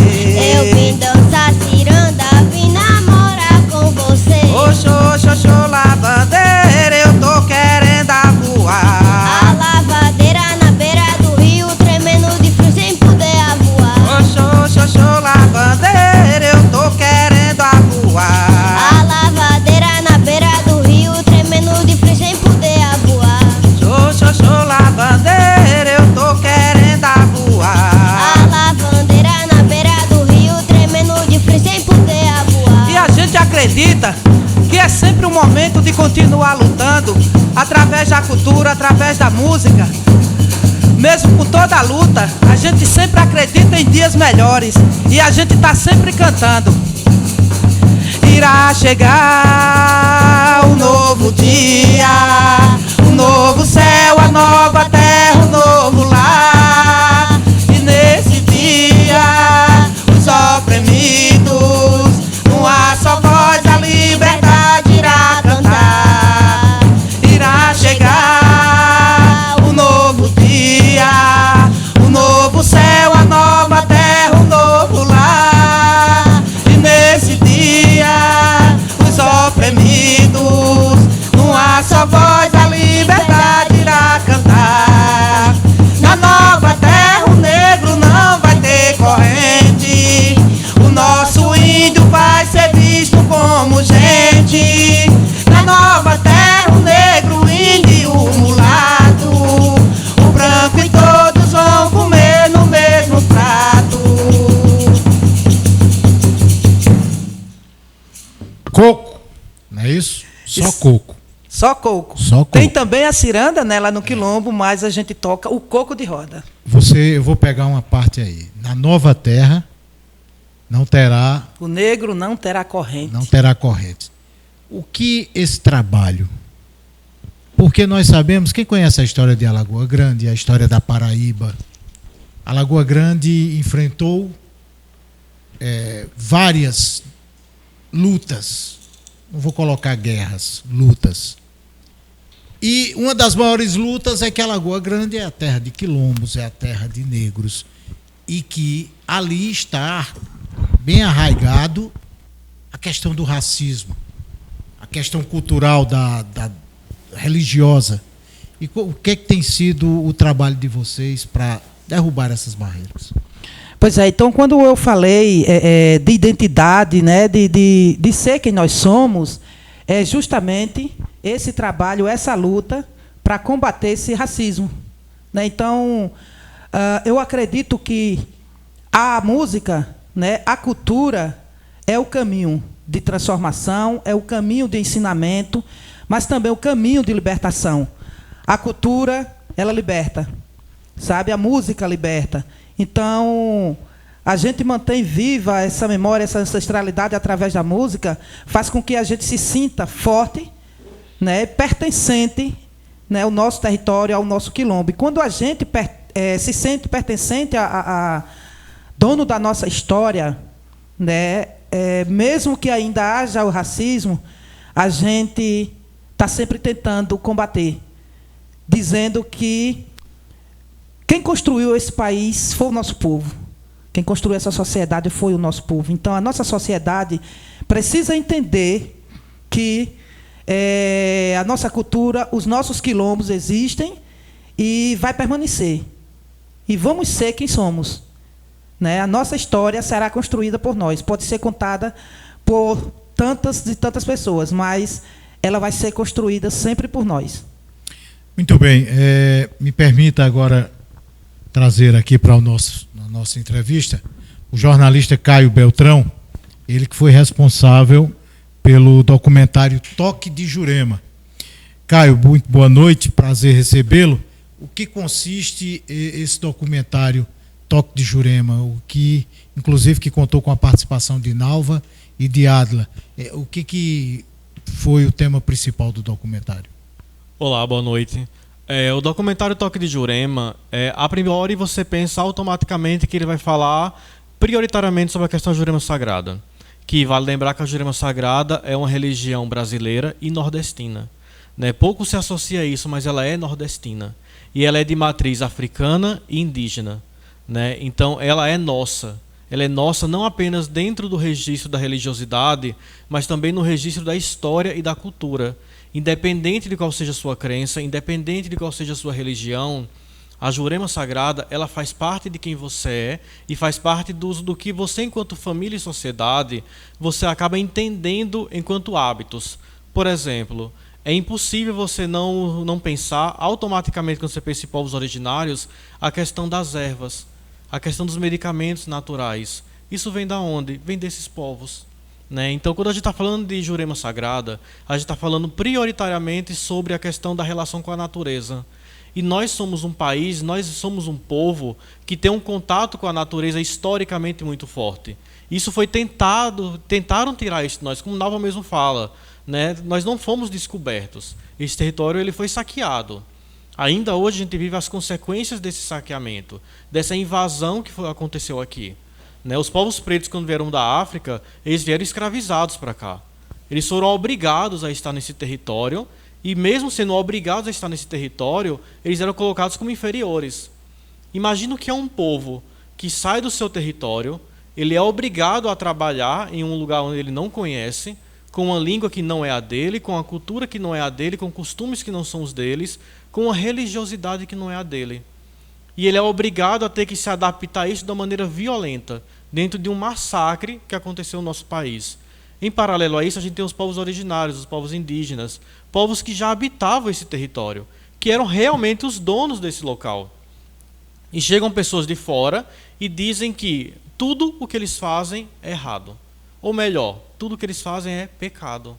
eu vim dançar ciranda, vim namorar com você. Oxô, oxô, lavadeira, eu tô querendo voar. A lavadeira na beira do rio, tremendo de frio sem poder voar. Oxô, oxô, lavadeira, eu tô querendo voar. A lavadeira na beira do rio, tremendo de frio sem poder voar. Oxô, lavadeira, eu tô querendo voar. A lavadeira na beira do rio, tremendo de frio sem poder voar. E a gente acredita que é sempre um momento de continuar lutando, através da cultura, através da música. Mesmo com toda a luta, a gente sempre acredita em dias melhores, e a gente tá sempre cantando. Irá chegar um novo dia, um novo céu, a nova terra, um novo lar. E nesse dia, os oprimidos, numa só voz, a liberdade irá cantar. Irá chegar um novo dia, um novo céu, a nova terra, um novo lar. E nesse dia, os oprimidos, numa só voz, a liberdade irá cantar. Na nova terra, o negro não vai ter corrente, o nosso índio vai ser visto como gente. Na nova terra, o negro, o índio, o mulato, o branco, e todos vão comer no mesmo prato. Coco, não é isso? Só coco. Só coco. Só coco. Tem também a ciranda, né, lá no Quilombo, mas a gente toca o coco de roda. Eu vou pegar uma parte aí. Na nova terra, não terá... O negro não terá corrente. Não terá corrente. O que esse trabalho? Porque nós sabemos, quem conhece a história de Alagoa Grande, a história da Paraíba, Alagoa Grande enfrentou várias lutas, não vou colocar guerras, lutas. E uma das maiores lutas é que Alagoa Grande é a terra de quilombos, é a terra de negros, e que ali está bem arraigado a questão do racismo, a questão cultural da religiosa. E o que é que tem sido o trabalho de vocês para derrubar essas barreiras? Pois é, então quando eu falei de identidade, né, de ser quem nós somos, é justamente esse trabalho, essa luta para combater esse racismo, né? Então, eu acredito que a música, né, a cultura é o caminho de transformação, é o caminho de ensinamento, mas também o caminho de libertação. A cultura, ela liberta, sabe? A música liberta. Então, a gente mantém viva essa memória, essa ancestralidade através da música, faz com que a gente se sinta forte, né, pertencente, né, ao nosso território, ao nosso quilombo. E quando a gente se sente pertencente a dono da nossa história, né, mesmo que ainda haja o racismo, a gente está sempre tentando combater, dizendo que quem construiu esse país foi o nosso povo. Quem construiu essa sociedade foi o nosso povo. Então, a nossa sociedade precisa entender que a nossa cultura, os nossos quilombos existem e vai permanecer. E vamos ser quem somos. né? A nossa história será construída por nós. Pode ser contada por tantas e tantas pessoas, mas ela vai ser construída sempre por nós. Muito bem. Me permita agora trazer aqui para a nossa entrevista o jornalista Caio Beltrão, ele que foi responsável pelo documentário Toque de Jurema. Caio, muito boa noite, prazer recebê-lo. O que consiste esse documentário Toque de Jurema, o que, inclusive, que contou com a participação de Nalva e de Adla? O que foi o tema principal do documentário? Olá, boa noite. O documentário Toque de Jurema, a priori você pensa automaticamente que ele vai falar prioritariamente sobre a questão da Jurema Sagrada. Que vale lembrar que a Jurema Sagrada é uma religião brasileira e nordestina. Né? Pouco se associa a isso, mas ela é nordestina. E ela é de matriz africana e indígena. Né? Então ela é nossa. Ela é nossa não apenas dentro do registro da religiosidade, mas também no registro da história e da cultura. Independente de qual seja a sua crença, independente de qual seja a sua religião, a Jurema Sagrada, ela faz parte de quem você é e faz parte do que você, enquanto família e sociedade, você acaba entendendo enquanto hábitos. Por exemplo, é impossível você não pensar automaticamente, quando você pensa em povos originários, a questão das ervas, a questão dos medicamentos naturais. Isso vem da onde? Vem desses povos. Né? Então, quando a gente está falando de Jurema Sagrada, a gente está falando prioritariamente sobre a questão da relação com a natureza. E nós somos um país, nós somos um povo que tem um contato com a natureza historicamente muito forte. Isso foi tentaram tirar isso de nós, como Nalva mesmo fala. Né? Nós não fomos descobertos. Esse território ele foi saqueado. Ainda hoje a gente vive as consequências desse saqueamento, dessa invasão que aconteceu aqui. Né? Os povos pretos, quando vieram da África, eles vieram escravizados para cá. Eles foram obrigados a estar nesse território, e mesmo sendo obrigados a estar nesse território, eles eram colocados como inferiores. Imagina o que é um povo que sai do seu território, ele é obrigado a trabalhar em um lugar onde ele não conhece, com uma língua que não é a dele, com a cultura que não é a dele, com costumes que não são os deles, com a religiosidade que não é a dele. E ele é obrigado a ter que se adaptar a isso de uma maneira violenta, dentro de um massacre que aconteceu no nosso país. Em paralelo a isso, a gente tem os povos originários, os povos indígenas, povos que já habitavam esse território, que eram realmente os donos desse local. E chegam pessoas de fora e dizem que tudo o que eles fazem é errado. Ou melhor, tudo o que eles fazem é pecado.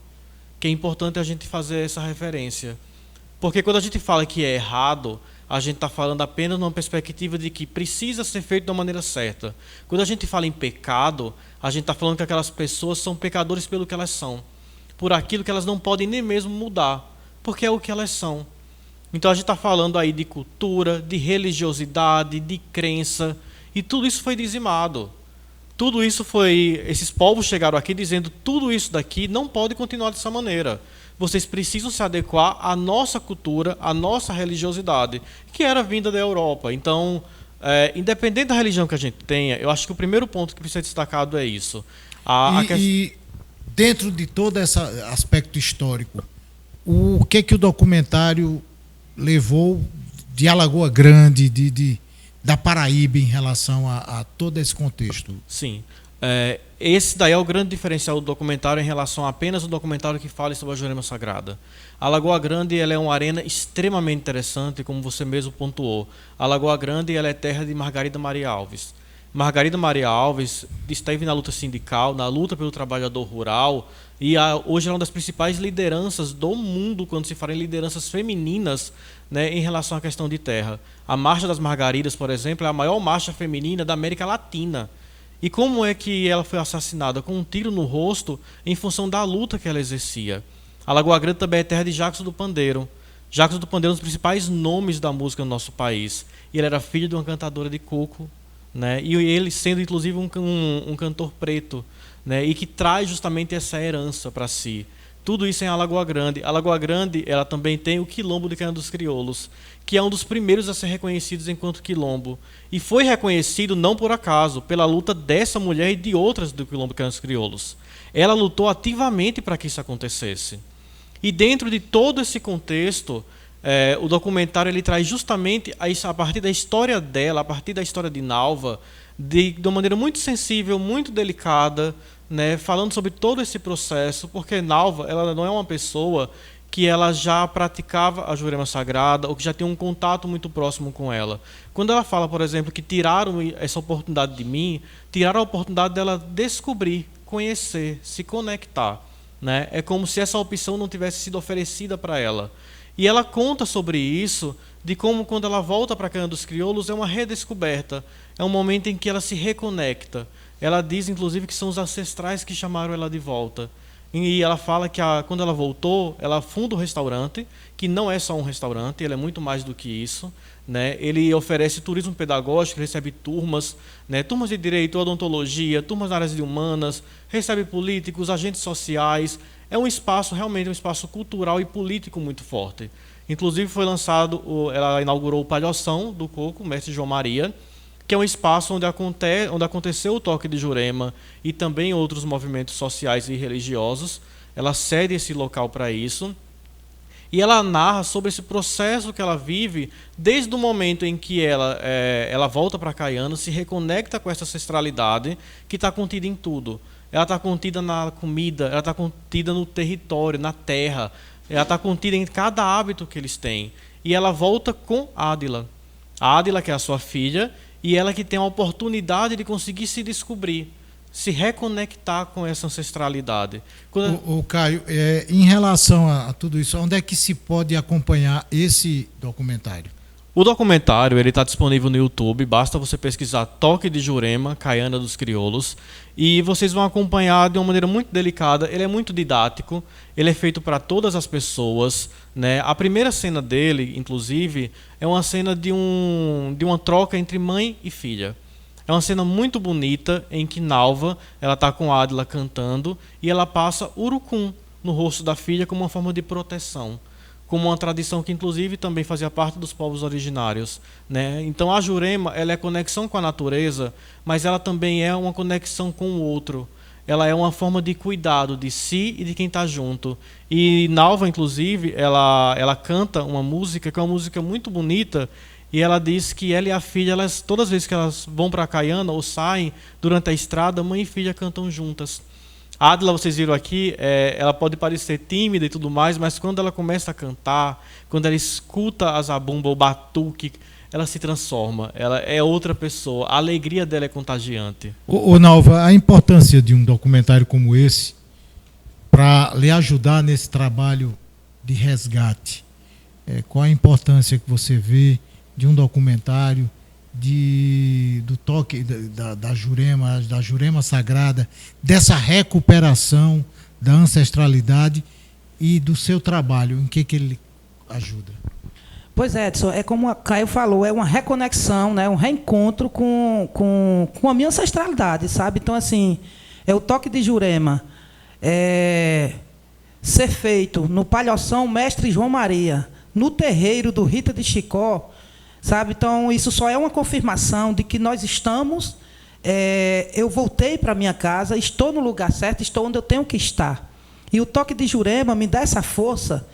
Que é importante a gente fazer essa referência. Porque quando a gente fala que é errado, a gente está falando apenas numa perspectiva de que precisa ser feito da maneira certa. Quando a gente fala em pecado, a gente está falando que aquelas pessoas são pecadores pelo que elas são. Por aquilo que elas não podem nem mesmo mudar. Porque é o que elas são. Então a gente está falando aí de cultura, de religiosidade, de crença. E tudo isso foi dizimado. Tudo isso foi... Esses povos chegaram aqui dizendo tudo isso daqui não pode continuar dessa maneira. Vocês precisam se adequar à nossa cultura, à nossa religiosidade, que era vinda da Europa. Então, independente da religião que a gente tenha, eu acho que o primeiro ponto que precisa ser destacado é isso. E dentro de todo esse aspecto histórico, o que o documentário levou de Alagoa Grande, da Paraíba em relação a todo esse contexto? Sim. Esse daí é o grande diferencial do documentário em relação a apenas o documentário que fala sobre a Jurema Sagrada. A Lagoa Grande ela é uma arena extremamente interessante, como você mesmo pontuou. A Lagoa Grande ela é terra de Margarida Maria Alves. Margarida Maria Alves esteve na luta sindical, na luta pelo trabalhador rural, e hoje é uma das principais lideranças do mundo quando se fala em lideranças femininas, né, em relação à questão de terra. A Marcha das Margaridas, por exemplo, é a maior marcha feminina da América Latina. E como é que ela foi assassinada? Com um tiro no rosto em função da luta que ela exercia. A Lagoa Grande também é terra de Jackson do Pandeiro. Jackson do Pandeiro é um dos principais nomes da música no nosso país. Ele era filho de uma cantadora de coco, né? E ele sendo inclusive um cantor preto, né? E que traz justamente essa herança para si. Tudo isso em Alagoa Grande. A Alagoa Grande ela também tem o Quilombo de Cana dos Crioulos, que é um dos primeiros a ser reconhecidos enquanto quilombo. E foi reconhecido não por acaso, pela luta dessa mulher e de outras do Quilombo de Cana dos Crioulos. Ela lutou ativamente para que isso acontecesse. E dentro de todo esse contexto, o documentário ele traz justamente, a partir da história dela, a partir da história de Nalva, de uma maneira muito sensível, muito delicada, né, falando sobre todo esse processo, porque Nalva, ela não é uma pessoa que ela já praticava a Jurema Sagrada ou que já tem um contato muito próximo com ela. Quando ela fala, por exemplo, que tiraram essa oportunidade de mim, tiraram a oportunidade dela descobrir, conhecer, se conectar, né? É como se essa opção não tivesse sido oferecida para ela. E ela conta sobre isso, de como quando ela volta para a Canha dos Crioulos é uma redescoberta, é um momento em que ela se reconecta. Ela diz, inclusive, que são os ancestrais que chamaram ela de volta. E ela fala que quando ela voltou, ela funda um restaurante, que não é só um restaurante, ele é muito mais do que isso, né? Ele oferece turismo pedagógico, recebe turmas, né? Turmas de direito, odontologia, turmas na área de humanas, recebe políticos, agentes sociais. É um espaço, realmente um espaço cultural e político muito forte. Inclusive foi lançado, ela inaugurou o Palhoção do Coco, o mestre João Maria, que é um espaço onde aconteceu o toque de Jurema e também outros movimentos sociais e religiosos. Ela cede esse local para isso. E ela narra sobre esse processo que ela vive desde o momento em que ela volta para Caiana, se reconecta com essa ancestralidade que está contida em tudo. Ela está contida na comida, ela está contida no território, na terra. Ela está contida em cada hábito que eles têm. E ela volta com Ádila. A Ádila, que é a sua filha, e ela que tem a oportunidade de conseguir se descobrir, se reconectar com essa ancestralidade. O Caio, em relação a tudo isso, onde é que se pode acompanhar esse documentário? O documentário está disponível no YouTube, basta você pesquisar Toque de Jurema, Caiana dos Crioulos, e vocês vão acompanhar de uma maneira muito delicada. Ele é muito didático, ele é feito para todas as pessoas, né? A primeira cena dele, inclusive, é uma cena de uma troca entre mãe e filha. É uma cena muito bonita em que Nalva está com Ádila cantando e ela passa urucum no rosto da filha como uma forma de proteção, como uma tradição que inclusive também fazia parte dos povos originários, né? Então a Jurema, ela é conexão com a natureza, mas ela também é uma conexão com o outro. Ela é uma forma de cuidado de si e de quem está junto. E Nalva, inclusive, ela canta uma música que é uma música muito bonita, e ela diz que ela e a filha, todas as vezes que elas vão para Caiana ou saem durante a estrada, mãe e filha cantam juntas. A Ádila, vocês viram aqui, ela pode parecer tímida e tudo mais, mas quando ela começa a cantar, quando ela escuta a zabumba, o batuque, ela se transforma, ela é outra pessoa, a alegria dela é contagiante. Ô Nalva, a importância de um documentário como esse para lhe ajudar nesse trabalho de resgate, qual a importância que você vê de um documentário do toque da Jurema Sagrada, dessa recuperação da ancestralidade e do seu trabalho, em que ele ajuda? Pois é, Edson, é como a Caio falou, é uma reconexão, né, um reencontro com a minha ancestralidade, sabe? Então, assim, o toque de Jurema ser feito no Palhoção Mestre João Maria, no terreiro do Rita de Chicó, sabe? Então, isso só é uma confirmação de que nós estamos... eu voltei para a minha casa, estou no lugar certo, estou onde eu tenho que estar. E o toque de Jurema me dá essa força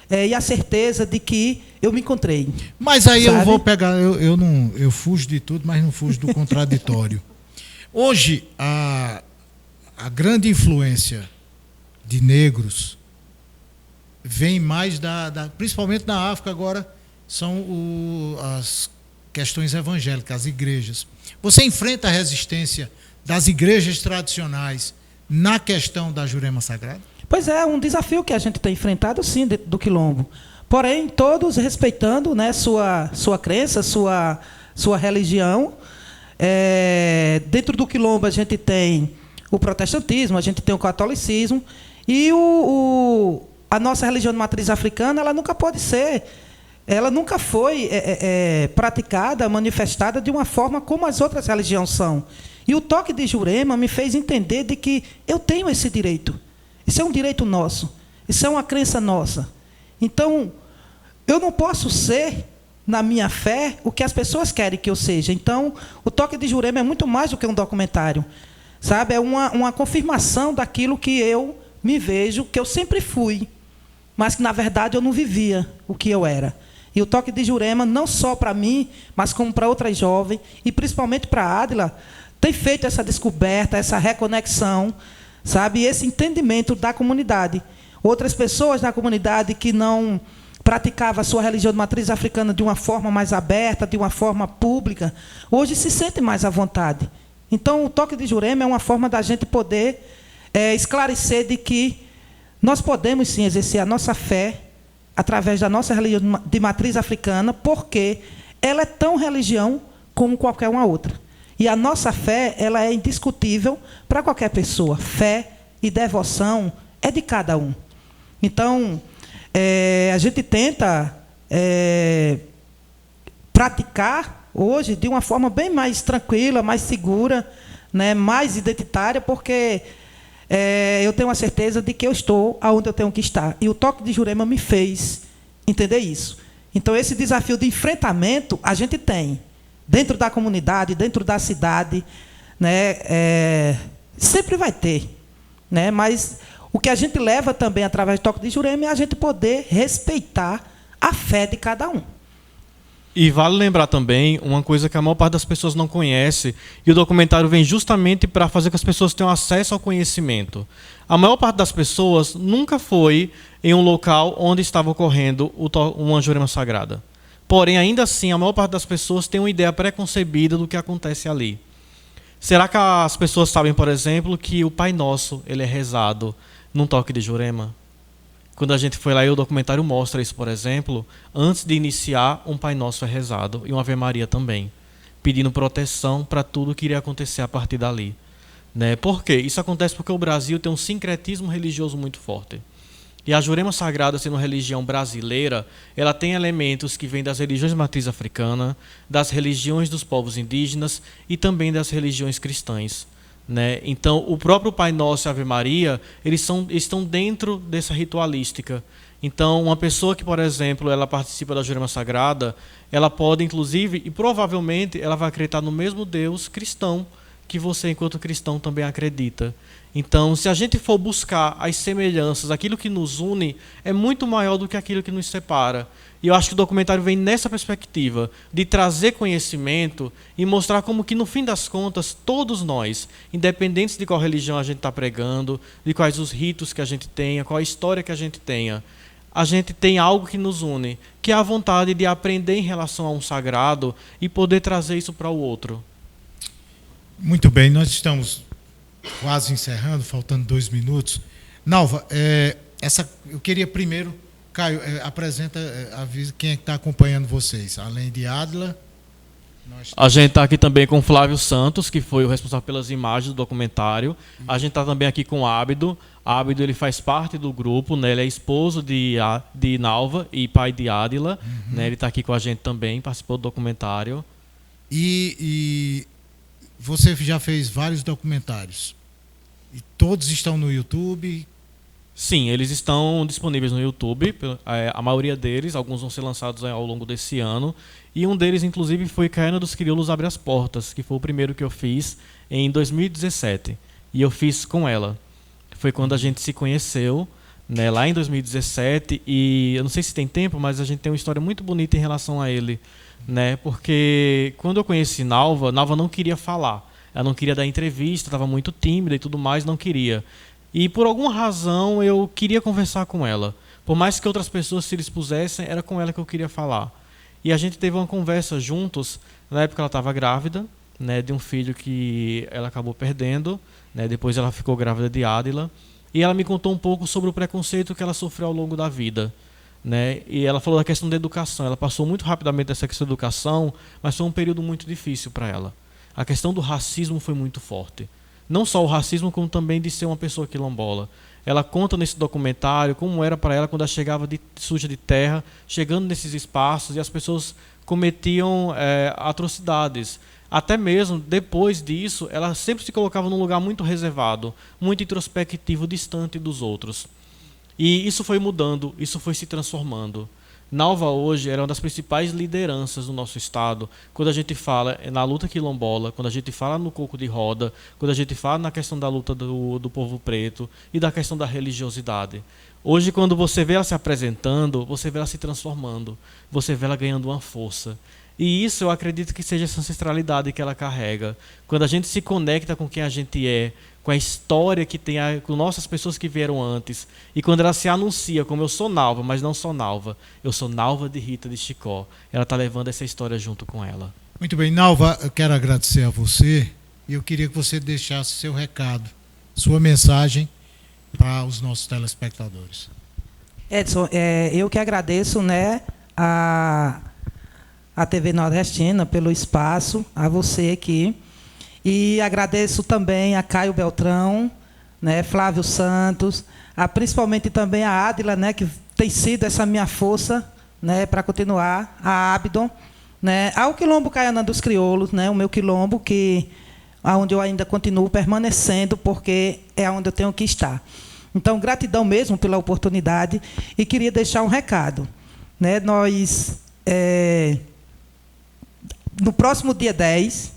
e a certeza de que eu me encontrei. Mas aí, sabe? Eu vou pegar... Eu fujo de tudo, mas não fujo do contraditório. Hoje, a grande influência de negros vem mais principalmente na África agora, são as questões evangélicas, as igrejas. Você enfrenta a resistência das igrejas tradicionais na questão da Jurema Sagrada? Pois é, um desafio que a gente tem enfrentado, sim, dentro do Quilombo. Porém, todos respeitando, né, sua crença, sua religião. Dentro do Quilombo a gente tem o protestantismo, a gente tem o catolicismo, e a nossa religião de matriz africana, ela nunca pode ser... Ela nunca foi praticada, manifestada de uma forma como as outras religiões são. E o toque de Jurema me fez entender de que eu tenho esse direito. Isso é um direito nosso. Isso é uma crença nossa. Então, eu não posso ser, na minha fé, o que as pessoas querem que eu seja. Então, o toque de Jurema é muito mais do que um documentário. Sabe? É uma confirmação daquilo que eu me vejo, que eu sempre fui, mas que, na verdade, eu não vivia o que eu era. E o toque de Jurema, não só para mim, mas como para outras jovens, e principalmente para a Adila, tem feito essa descoberta, essa reconexão, sabe? E esse entendimento da comunidade. Outras pessoas da comunidade que não praticavam a sua religião de matriz africana de uma forma mais aberta, de uma forma pública, hoje se sentem mais à vontade. Então, o toque de Jurema é uma forma da gente poder esclarecer de que nós podemos, sim, exercer a nossa fé através da nossa religião de matriz africana, porque ela é tão religião como qualquer uma outra. E a nossa fé, ela é indiscutível para qualquer pessoa. Fé e devoção é de cada um. Então, a gente tenta praticar hoje de uma forma bem mais tranquila, mais segura, né, mais identitária, porque eu tenho a certeza de que eu estou onde eu tenho que estar. E o toque de Jurema me fez entender isso. Então, esse desafio de enfrentamento a gente tem dentro da comunidade, dentro da cidade, né, sempre vai ter, né, mas o que a gente leva também através do toque de Jurema é a gente poder respeitar a fé de cada um. E vale lembrar também uma coisa que a maior parte das pessoas não conhece, e o documentário vem justamente para fazer com que as pessoas tenham acesso ao conhecimento. A maior parte das pessoas nunca foi em um local onde estava ocorrendo uma Jurema Sagrada. Porém, ainda assim, a maior parte das pessoas tem uma ideia preconcebida do que acontece ali. Será que as pessoas sabem, por exemplo, que o Pai Nosso ele é rezado num toque de Jurema? Quando a gente foi lá e o documentário mostra isso, por exemplo, antes de iniciar, um Pai Nosso é rezado e uma Ave Maria também, pedindo proteção para tudo que iria acontecer a partir dali. Né? Por quê? Isso acontece porque o Brasil tem um sincretismo religioso muito forte. E a Jurema Sagrada, sendo uma religião brasileira, ela tem elementos que vêm das religiões de matriz africana, das religiões dos povos indígenas e também das religiões cristãs. Né? Então, o próprio Pai Nosso e a Ave Maria, eles estão dentro dessa ritualística. Então, uma pessoa que, por exemplo, ela participa da Jurema Sagrada, ela pode, inclusive, e provavelmente, ela vai acreditar no mesmo Deus cristão que você, enquanto cristão, também acredita. Então, se a gente for buscar as semelhanças, aquilo que nos une é muito maior do que aquilo que nos separa. E eu acho que o documentário vem nessa perspectiva, de trazer conhecimento e mostrar como que, no fim das contas, todos nós, independentes de qual religião a gente está pregando, de quais os ritos que a gente tenha, qual a história que a gente gente tem algo que nos une, que é a vontade de aprender em relação a um sagrado e poder trazer isso para o outro. Muito bem, nós estamos quase encerrando, faltando 2 minutos. Nalva, eu queria primeiro, Caio, apresenta, avisa quem é que está acompanhando vocês, além de Adila. A gente está aqui também com o Flávio Santos, que foi o responsável pelas imagens do documentário. A gente está também aqui com o Ábido. Ábido, ele faz parte do grupo, né? Ele é esposo de Nalva e pai de Adila. Né? Ele está aqui com a gente também, participou do documentário. E você já fez vários documentários. E todos estão no YouTube? Sim, eles estão disponíveis no YouTube. A maioria deles, alguns vão ser lançados ao longo desse ano. E um deles, inclusive, foi Caiana dos Crioulos Abre as Portas, que foi o primeiro que eu fiz em 2017. E eu fiz com ela. Foi quando a gente se conheceu, né, lá em 2017. E eu não sei se tem tempo, mas a gente tem uma história muito bonita em relação a ele. Né, porque quando eu conheci Nalva não queria falar. Ela não queria dar entrevista, estava muito tímida e tudo mais, não queria. E por alguma razão eu queria conversar com ela. Por mais que outras pessoas se dispusessem, era com ela que eu queria falar. E a gente teve uma conversa juntos. Na época ela estava grávida, né, de um filho que ela acabou perdendo. Né, depois ela ficou grávida de Adila. E ela me contou um pouco sobre o preconceito que ela sofreu ao longo da vida. Né? E ela falou da questão da educação. Ela passou muito rapidamente essa questão da educação, mas foi um período muito difícil para ela. A questão do racismo foi muito forte. Não só o racismo, como também de ser uma pessoa quilombola. Ela conta nesse documentário como era para ela quando ela chegava suja de terra, chegando nesses espaços, e as pessoas cometiam atrocidades. Até mesmo, depois disso, ela sempre se colocava num lugar muito reservado, muito introspectivo, distante dos outros. E isso foi mudando, isso foi se transformando. Nalva hoje era uma das principais lideranças do nosso estado. Quando a gente fala na luta quilombola, quando a gente fala no coco de roda, quando a gente fala na questão da luta do povo preto e da questão da religiosidade. Hoje, quando você vê ela se apresentando, você vê ela se transformando, você vê ela ganhando uma força. E isso eu acredito que seja essa ancestralidade que ela carrega. Quando a gente se conecta com quem a gente é, com a história que tem, com nossas pessoas que vieram antes, e quando ela se anuncia como eu sou Nalva, mas não sou Nalva, eu sou Nalva de Rita de Chicó, ela está levando essa história junto com ela. Muito bem, Nalva, eu quero agradecer a você e eu queria que você deixasse seu recado, sua mensagem para os nossos telespectadores. Edson, eu que agradeço, né, a TV Nordestina pelo espaço, a você aqui. E agradeço também a Caio Beltrão, né, Flávio Santos, principalmente também a Ádila, né, que tem sido essa minha força, né, para continuar, a Abdon, né, ao Quilombo Caianã dos Crioulos, né, o meu quilombo, onde eu ainda continuo permanecendo, porque é onde eu tenho que estar. Então, gratidão mesmo pela oportunidade e queria deixar um recado. Né, nós, no próximo dia 10,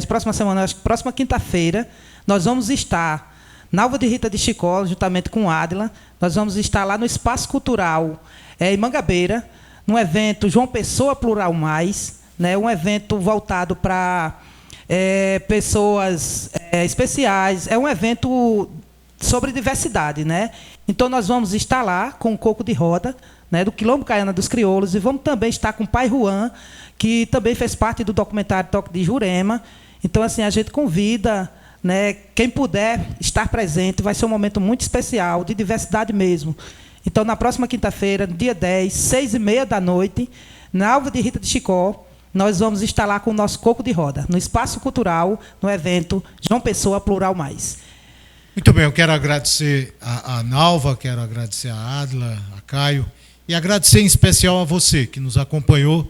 próxima semana, acho que próxima quinta-feira, nós vamos estar na Nalva de Rita de Chicó, juntamente com Ádila, nós vamos estar lá no Espaço Cultural em Mangabeira, num evento João Pessoa Plural Mais, né, um evento voltado para pessoas especiais, é um evento sobre diversidade, né? Então nós vamos estar lá com o coco de roda, né, do Quilombo Caianã dos Crioulos, e vamos também estar com o Pai Juan, que também fez parte do documentário Toque de Jurema. Então, assim, a gente convida, né, quem puder estar presente, vai ser um momento muito especial, de diversidade mesmo. Então, na próxima quinta-feira, dia 10, 6h30 da noite, na Nalva de Rita de Chicó, nós vamos estar lá com o nosso coco de roda, no Espaço Cultural, no evento João Pessoa Plural Mais. Muito bem, eu quero agradecer a Nalva, quero agradecer a Ádila, a Caio, e agradecer em especial a você que nos acompanhou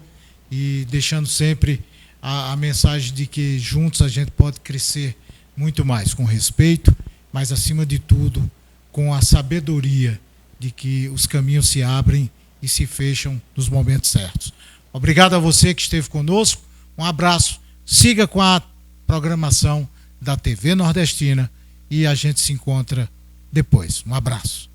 e deixando sempre a mensagem de que juntos a gente pode crescer muito mais, com respeito, mas acima de tudo com a sabedoria de que os caminhos se abrem e se fecham nos momentos certos. Obrigado a você que esteve conosco, um abraço, siga com a programação da TV Nordestina e a gente se encontra depois. Um abraço.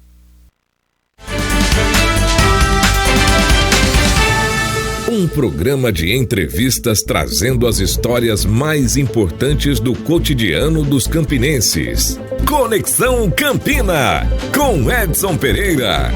Um programa de entrevistas trazendo as histórias mais importantes do cotidiano dos campinenses. Conexão Campina, com Edson Pereira.